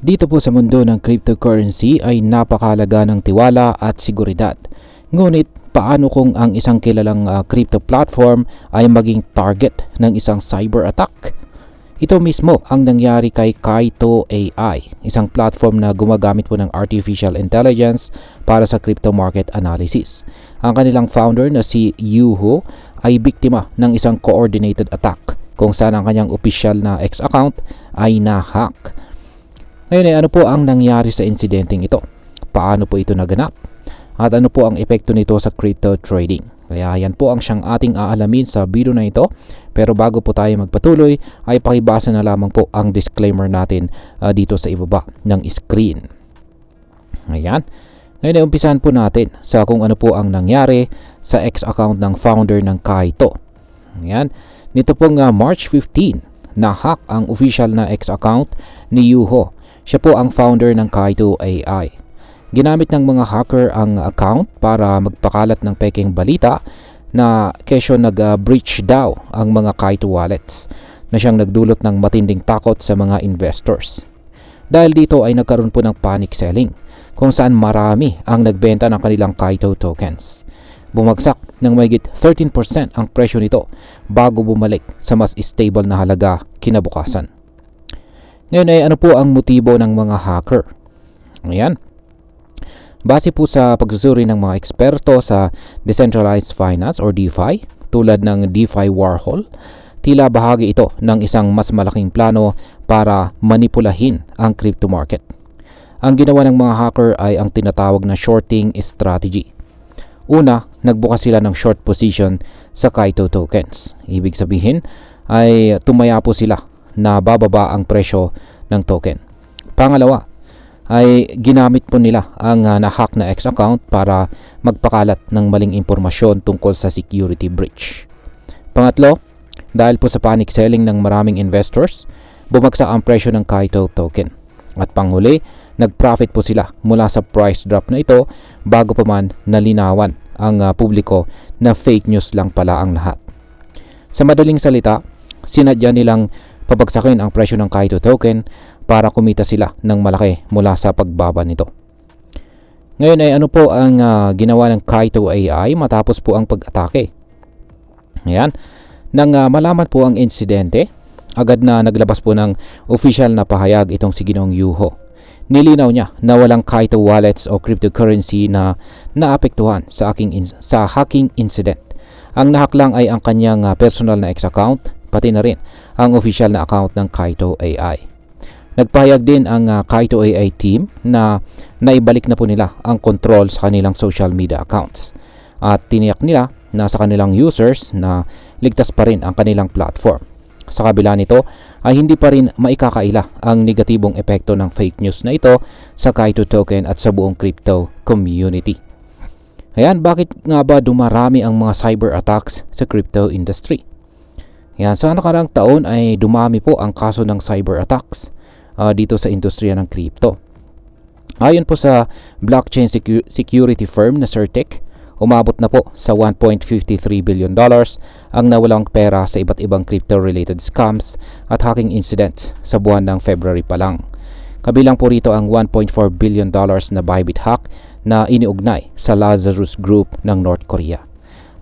Dito po sa mundo ng cryptocurrency ay napakahalaga ng tiwala at seguridad. Ngunit paano kung ang isang kilalang crypto platform ay maging target ng isang cyber attack? Ito mismo ang nangyari kay Kaito AI, isang platform na gumagamit po ng artificial intelligence para sa crypto market analysis. Ang kanilang founder na si Yuho ay biktima ng isang coordinated attack kung saan ang kanyang official na X account ay na-hack. Ngayon ay ano po ang nangyari sa insidenteng ito? Paano po ito naganap? At ano po ang epekto nito sa crypto trading? Kaya yan po ang siyang ating aalamin sa video na ito. Pero bago po tayo magpatuloy ay pakibasa na lamang po ang disclaimer natin dito sa ibaba ng screen. Ayan. Ngayon ay umpisahan po natin sa kung ano po ang nangyari sa X account ng founder ng Kaito. Ayan. Nito pong March 15, na-hack ang official na X account ni Yuho. Siya po ang founder ng Kaito AI. Ginamit ng mga hacker ang account para magpakalat ng peking balita na kesyo nag-breach daw ang mga Kaito wallets na siyang nagdulot ng matinding takot sa mga investors. Dahil dito ay nagkaroon po ng panic selling kung saan marami ang nagbenta ng kanilang Kaito tokens. Bumagsak ng mahigit 13% ang presyo nito bago bumalik sa mas stable na halaga kinabukasan. Ngayon ay ano po ang motibo ng mga hacker? Ayan. Base po sa pagsusuri ng mga eksperto sa decentralized finance or DeFi, tulad ng DeFi Warhol, tila bahagi ito ng isang mas malaking plano para manipulahin ang crypto market. Ang ginawa ng mga hacker ay ang tinatawag na shorting strategy. Una, nagbukas sila ng short position sa Kaito tokens. Ibig sabihin ay tumaya po sila na bababa ang presyo ng token. Pangalawa, ay ginamit po nila ang na-hack na X account para magpakalat ng maling impormasyon tungkol sa security breach. Pangatlo, dahil po sa panic selling ng maraming investors, bumagsak ang presyo ng Kaito token. At panghuli, nag-profit po sila mula sa price drop na ito bago pa man nalinawan ang publiko na fake news lang pala ang lahat. Sa madaling salita, sinadya nilang pabagsakin ang presyo ng Kaito token para kumita sila ng malaki mula sa pagbaba nito. Ngayon ay ano po ang ginawa ng Kaito AI matapos po ang pag-atake? Ayan. Nang malaman po ang insidente, agad na naglabas po ng official na pahayag itong si Ginoong Yuho. Nilinaw niya na walang Kaito wallets o cryptocurrency na naapektuhan sa hacking incident. Ang nahack lang ay ang kanyang personal na X account, pati na rin ang official na account ng Kaito AI. Nagpahayag din ang Kaito AI team na naibalik na po nila ang control sa kanilang social media accounts. At tiniyak nila na sa kanilang users na ligtas pa rin ang kanilang platform. Sa kabila nito ay hindi pa rin maikakaila ang negatibong epekto ng fake news na ito sa Kaito token at sa buong crypto community. Ayan, bakit nga ba dumarami ang mga cyber attacks sa crypto industry? Yan, sa nakaraang taon ay dumami po ang kaso ng cyber attacks dito sa industriya ng crypto. Ayon po sa blockchain security firm na CertiK, umabot na po sa $1.53 billion ang nawalang pera sa iba't ibang crypto-related scams at hacking incidents sa buwan ng February pa lang. Kabilang po rito ang $1.4 billion na Bybit hack na iniugnay sa Lazarus Group ng North Korea.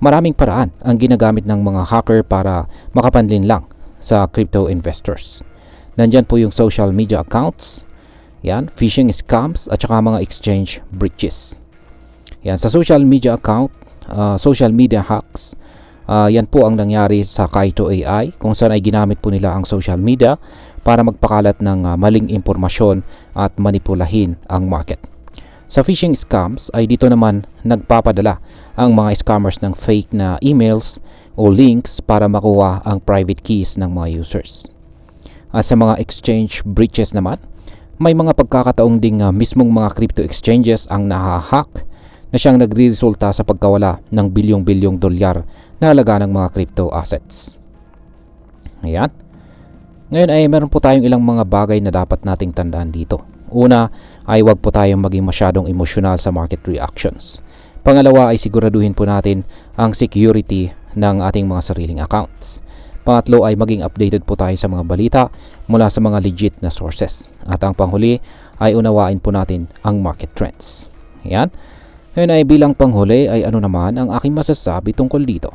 Maraming paraan ang ginagamit ng mga hacker para makapanlin lang sa crypto investors. Nandyan po yung social media accounts, yan, phishing scams at saka mga exchange breaches. Yan, sa social media account, social media hacks, yan po ang nangyari sa Kaito AI kung saan ay ginamit po nila ang social media para magpakalat ng maling impormasyon at manipulahin ang market. Sa phishing scams ay dito naman nagpapadala ang mga scammers ng fake na emails o links para makuha ang private keys ng mga users. At sa mga exchange breaches naman, may mga pagkakataong ding mismong mga crypto exchanges ang nahahack na siyang nagre-resulta sa pagkawala ng bilyong-bilyong dolyar na halaga ng mga crypto assets. Ayan. Ngayon ay meron po tayong ilang mga bagay na dapat nating tandaan dito. Una ay huwag po tayong maging masyadong emosyonal sa market reactions. Pangalawa ay siguraduhin po natin ang security ng ating mga sariling accounts. Pangatlo ay maging updated po tayo sa mga balita mula sa mga legit na sources. At ang panghuli ay unawain po natin ang market trends. Yan. Ngayon ay bilang panghuli ay ano naman ang aking masasabi tungkol dito.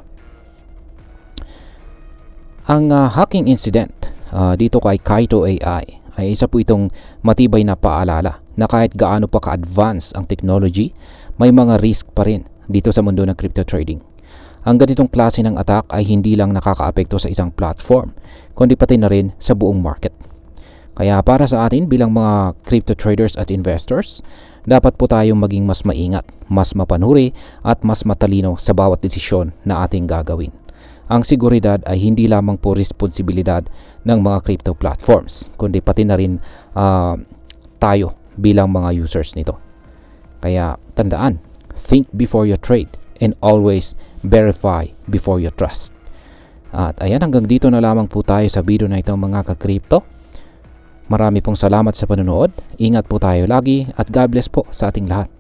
Ang hacking incident dito kay Kaito AI ay isa po itong matibay na paalala na kahit gaano pa ka-advance ang technology, may mga risk pa rin dito sa mundo ng crypto trading. Ang ganitong klase ng attack ay hindi lang nakakaapekto sa isang platform, kundi pati na rin sa buong market. Kaya para sa atin bilang mga crypto traders at investors, dapat po tayong maging mas maingat, mas mapanuri at mas matalino sa bawat desisyon na ating gagawin. Ang seguridad ay hindi lamang po responsibilidad ng mga crypto platforms, kundi pati na rin tayo bilang mga users nito. Kaya tandaan, think before you trade and always verify before you trust. At ayan, hanggang dito na lamang po tayo sa video na ito mga ka-crypto. Marami pong salamat sa panonood. Ingat po tayo lagi at God bless po sa ating lahat.